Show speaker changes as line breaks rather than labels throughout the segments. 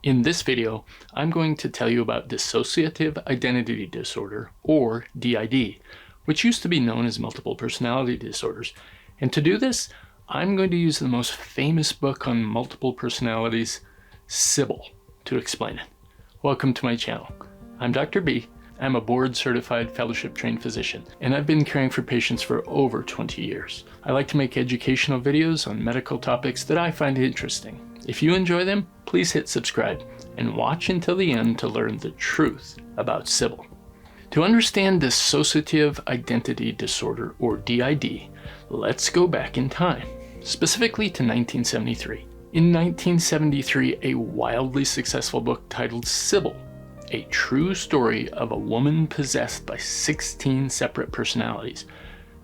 In this video, I'm going to tell you about Dissociative Identity Disorder, or DID, which used to be known as multiple personality disorders. And to do this, I'm going to use the most famous book on multiple personalities, Sybil, to explain it. Welcome to my channel. I'm Dr. B. I'm a board-certified fellowship-trained physician, and I've been caring for patients for over 20 years. I like to make educational videos on medical topics that I find interesting. If you enjoy them, please hit subscribe and watch until the end to learn the truth about Sybil. To understand Dissociative Identity Disorder, or DID, let's go back in time, specifically to 1973. In 1973, a wildly successful book titled Sybil, a true story of a woman possessed by 16 separate personalities,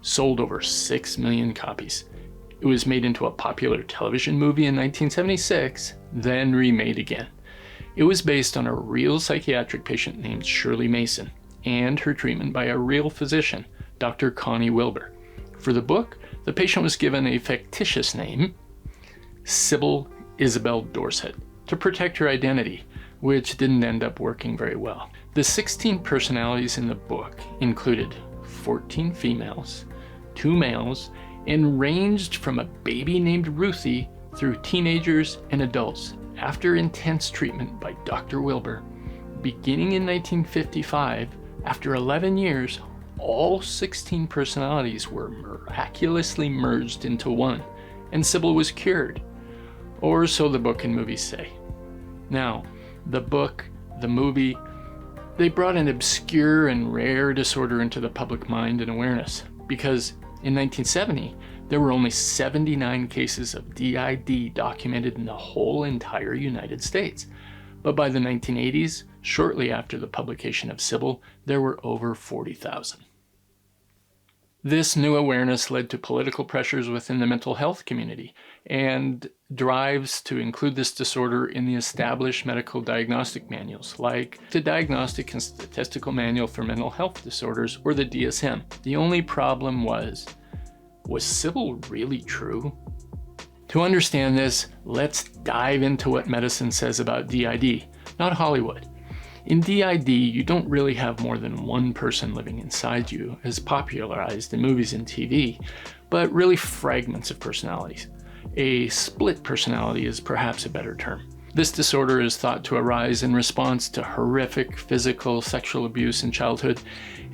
sold over 6 million copies. It was made into a popular television movie in 1976, then remade again. It was based on a real psychiatric patient named Shirley Mason and her treatment by a real physician, Dr. Connie Wilbur. For the book, the patient was given a fictitious name, Sybil Isabel Dorset, to protect her identity, which didn't end up working very well. The 16 personalities in the book included 14 females, 2 males, and ranged from a baby named Ruthie through teenagers and adults. After intense treatment by Dr. Wilbur, beginning in 1955, after 11 years, all 16 personalities were miraculously merged into one, and Sybil was cured. Or so the book and movies say. Now, the book, the movie, they brought an obscure and rare disorder into the public mind and awareness, because in 1970, there were only 79 cases of DID documented in the whole entire United States. But by the 1980s, shortly after the publication of Sybil, there were over 40,000. This new awareness led to political pressures within the mental health community and drives to include this disorder in the established medical diagnostic manuals, like the Diagnostic and Statistical Manual for Mental Health Disorders, or the DSM. The only problem was Sybil really true? To understand this, let's dive into what medicine says about DID, not Hollywood. In DID, you don't really have more than one person living inside you, as popularized in movies and TV, but really fragments of personalities. A split personality is perhaps a better term. This disorder is thought to arise in response to horrific physical, sexual abuse in childhood,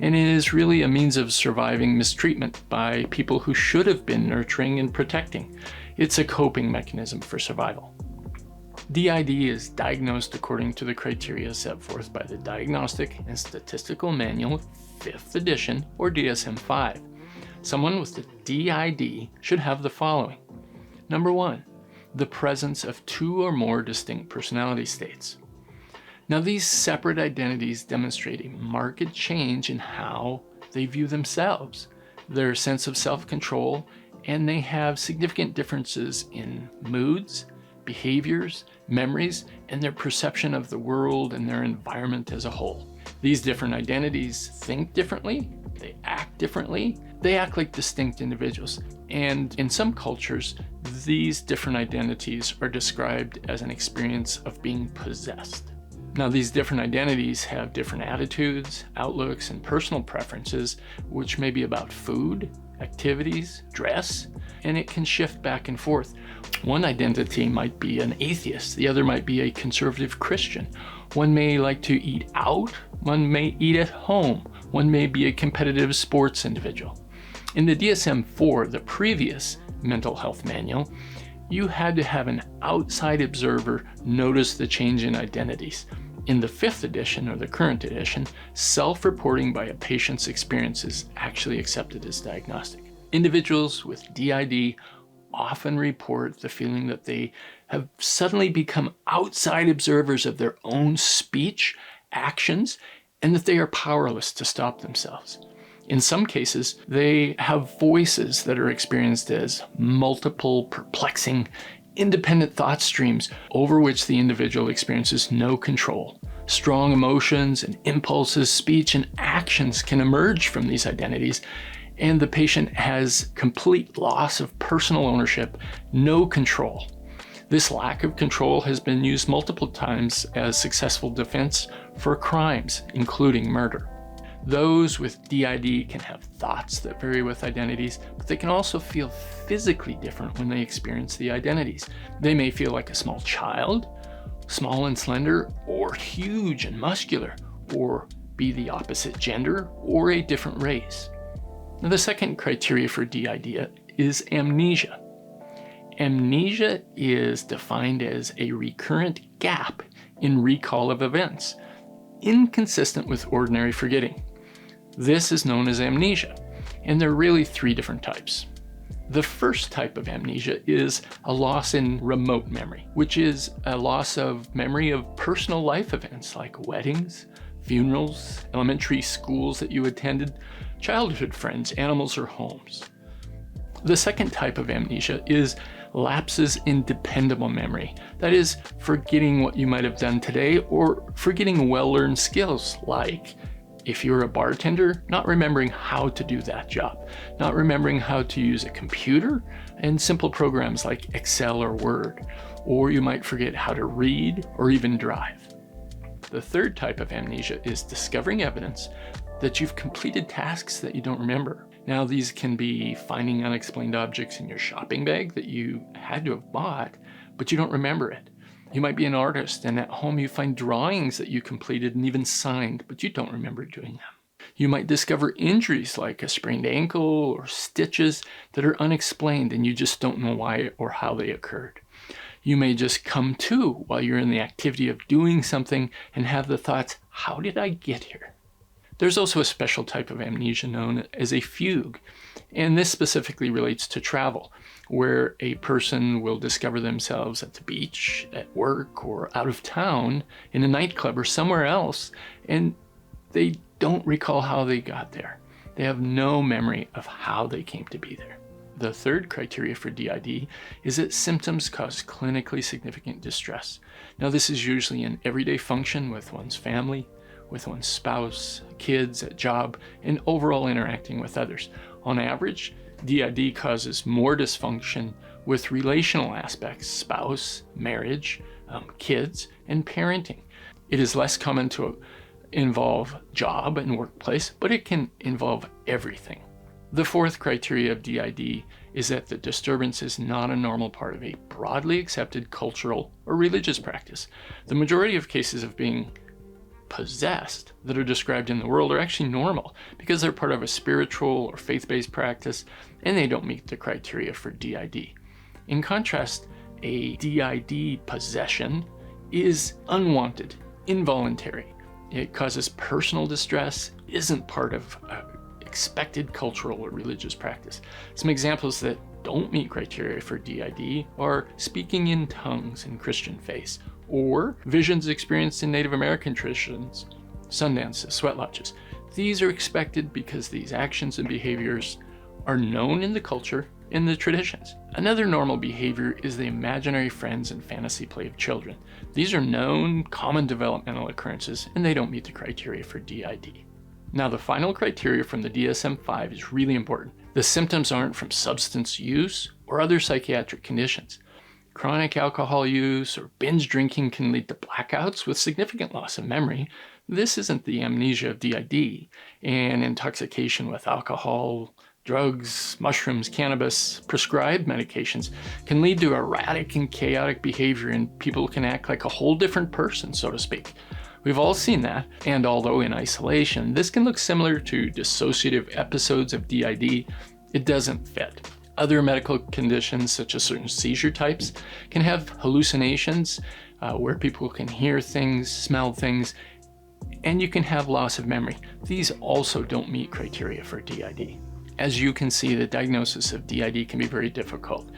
and it is really a means of surviving mistreatment by people who should have been nurturing and protecting. It's a coping mechanism for survival. DID is diagnosed according to the criteria set forth by the Diagnostic and Statistical Manual, 5th edition, or DSM-5. Someone with the DID should have the following. Number 1, the presence of 2 or more distinct personality states. Now, these separate identities demonstrate a marked change in how they view themselves, their sense of self-control, and they have significant differences in moods, behaviors, memories, and their perception of the world and their environment as a whole. These different identities think differently, they act differently, they act like distinct individuals, and in some cultures, these different identities are described as an experience of being possessed. Now, these different identities have different attitudes, outlooks, and personal preferences, which may be about food, activities, dress, and it can shift back and forth. One identity might be an atheist, the other might be a conservative Christian. One may like to eat out, one may eat at home, one may be a competitive sports individual. In the DSM-4, the previous mental health manual, you had to have an outside observer notice the change in identities. In the 5th edition, or the current edition, self-reporting by a patient's experience is actually accepted as diagnostic. Individuals with DID often report the feeling that they have suddenly become outside observers of their own speech, actions, and that they are powerless to stop themselves. In some cases, they have voices that are experienced as multiple, perplexing, independent thought streams over which the individual experiences no control. Strong emotions and impulses, speech, and actions can emerge from these identities, and the patient has complete loss of personal ownership, no control. This lack of control has been used multiple times as successful defense for crimes, including murder. Those with DID can have thoughts that vary with identities, but they can also feel physically different when they experience the identities. They may feel like a small child, small and slender, or huge and muscular, or be the opposite gender, or a different race. Now, the second criteria for DID is amnesia. Amnesia is defined as a recurrent gap in recall of events, inconsistent with ordinary forgetting. This is known as amnesia, and there are really three different types. The first type of amnesia is a loss in remote memory, which is a loss of memory of personal life events like weddings, funerals, elementary schools that you attended, childhood friends, animals, or homes. The second type of amnesia is lapses in dependable memory. That is, forgetting what you might have done today or forgetting well-learned skills like, if you're a bartender, not remembering how to do that job, not remembering how to use a computer and simple programs like Excel or Word, or you might forget how to read or even drive. The third type of amnesia is discovering evidence that you've completed tasks that you don't remember. Now, these can be finding unexplained objects in your shopping bag that you had to have bought, but you don't remember it. You might be an artist, and at home you find drawings that you completed and even signed, but you don't remember doing them. You might discover injuries like a sprained ankle or stitches that are unexplained and you just don't know why or how they occurred. You may just come to while you're in the activity of doing something and have the thoughts, how did I get here? There's also a special type of amnesia known as a fugue, and this specifically relates to travel, where a person will discover themselves at the beach, at work, or out of town, in a nightclub or somewhere else, and they don't recall how they got there. They have no memory of how they came to be there. The third criteria for DID is that symptoms cause clinically significant distress. Now, this is usually an everyday function with one's family, with one's spouse, kids, at job, and overall interacting with others. On average, DID causes more dysfunction with relational aspects, spouse, marriage, kids, and parenting. It is less common to involve job and workplace, but it can involve everything. The fourth criteria of DID is that the disturbance is not a normal part of a broadly accepted cultural or religious practice. The majority of cases of being possessed that are described in the world are actually normal because they're part of a spiritual or faith-based practice and they don't meet the criteria for DID. In contrast, a DID possession is unwanted, involuntary. It causes personal distress, isn't part of expected cultural or religious practice. Some examples that don't meet criteria for DID are speaking in tongues in Christian faith, or visions experienced in Native American traditions, sun dances, sweat lodges. These are expected because these actions and behaviors are known in the culture, in the traditions. Another normal behavior is the imaginary friends and fantasy play of children. These are known, common developmental occurrences, and they don't meet the criteria for DID. Now, the final criteria from the DSM-5 is really important. The symptoms aren't from substance use or other psychiatric conditions. Chronic alcohol use or binge drinking can lead to blackouts with significant loss of memory. This isn't the amnesia of DID, and intoxication with alcohol, drugs, mushrooms, cannabis, prescribed medications can lead to erratic and chaotic behavior, and people can act like a whole different person, so to speak. We've all seen that, and although in isolation, this can look similar to dissociative episodes of DID, it doesn't fit. Other medical conditions, such as certain seizure types, can have hallucinations where people can hear things, smell things, and you can have loss of memory. These also don't meet criteria for DID. As you can see, the diagnosis of DID can be very difficult.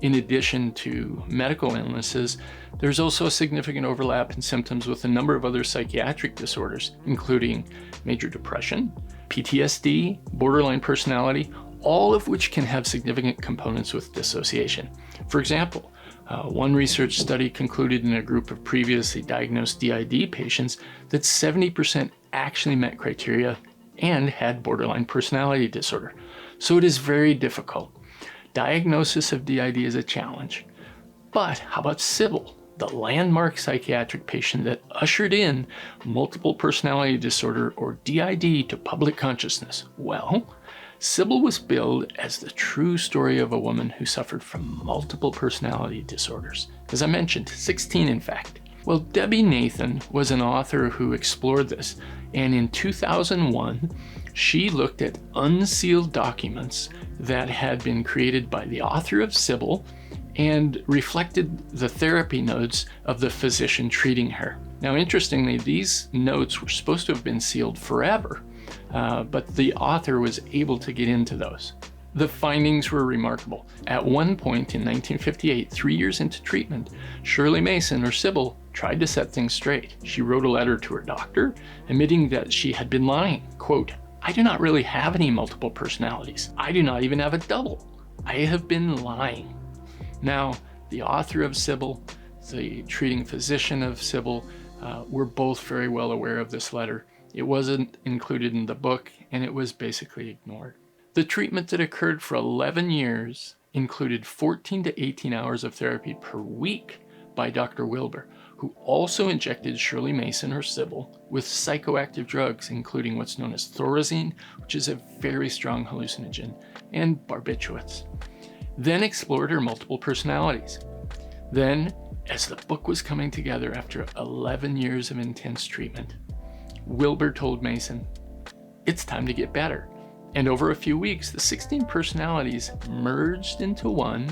In addition to medical illnesses, there's also a significant overlap in symptoms with a number of other psychiatric disorders, including major depression, PTSD, borderline personality, all of which can have significant components with dissociation. For example, one research study concluded in a group of previously diagnosed DID patients that 70% actually met criteria and had borderline personality disorder. So it is very difficult. Diagnosis of DID is a challenge, But how about Sybil, the landmark psychiatric patient that ushered in multiple personality disorder, or DID, to public consciousness? Well, Sybil was billed as the true story of a woman who suffered from multiple personality disorders. As I mentioned, 16 in fact. Well, Debbie Nathan was an author who explored this, and in 2001, she looked at unsealed documents that had been created by the author of Sybil and reflected the therapy notes of the physician treating her. Now, interestingly, these notes were supposed to have been sealed forever, but the author was able to get into those. The findings were remarkable. At one point in 1958, 3 years into treatment, Shirley Mason, or Sybil, tried to set things straight. She wrote a letter to her doctor, admitting that she had been lying. Quote, "I do not really have any multiple personalities. I do not even have a double. I have been lying." Now, the author of Sybil, the treating physician of Sybil, were both very well aware of this letter. It wasn't included in the book, and it was basically ignored. The treatment that occurred for 11 years included 14 to 18 hours of therapy per week by Dr. Wilbur, who also injected Shirley Mason, or Sybil, with psychoactive drugs, including what's known as thorazine, which is a very strong hallucinogen, and barbiturates. Then explored her multiple personalities. Then, as the book was coming together after 11 years of intense treatment, Wilbur told Mason, "It's time to get better." And over a few weeks, the 16 personalities merged into one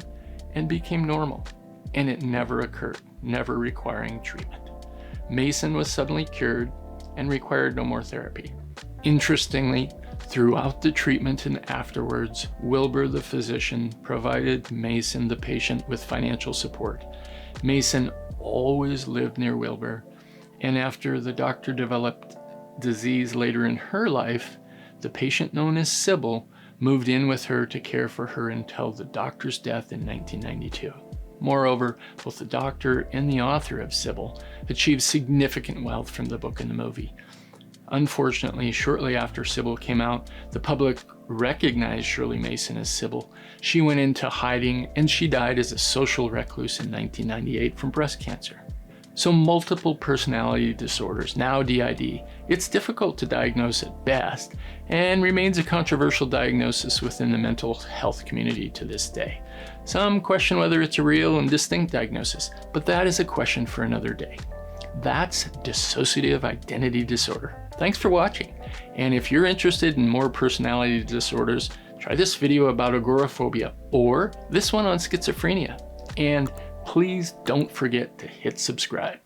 and became normal. And it never occurred, never requiring treatment. Mason was suddenly cured and required no more therapy. Interestingly, throughout the treatment and afterwards, Wilbur, the physician, provided Mason, the patient, with financial support. Mason always lived near Wilbur, and after the doctor developed disease later in her life, the patient, known as Sybil, moved in with her to care for her until the doctor's death in 1992. Moreover, both the doctor and the author of Sybil achieved significant wealth from the book and the movie. Unfortunately, shortly after Sybil came out, the public recognized Shirley Mason as Sybil. She went into hiding, and she died as a social recluse in 1998 from breast cancer. So multiple personality disorders, now DID, it's difficult to diagnose at best and remains a controversial diagnosis within the mental health community to this day. Some question whether it's a real and distinct diagnosis, but that is a question for another day. That's dissociative identity disorder. Thanks for watching. And if you're interested in more personality disorders, try this video about agoraphobia or this one on schizophrenia. And please don't forget to hit subscribe.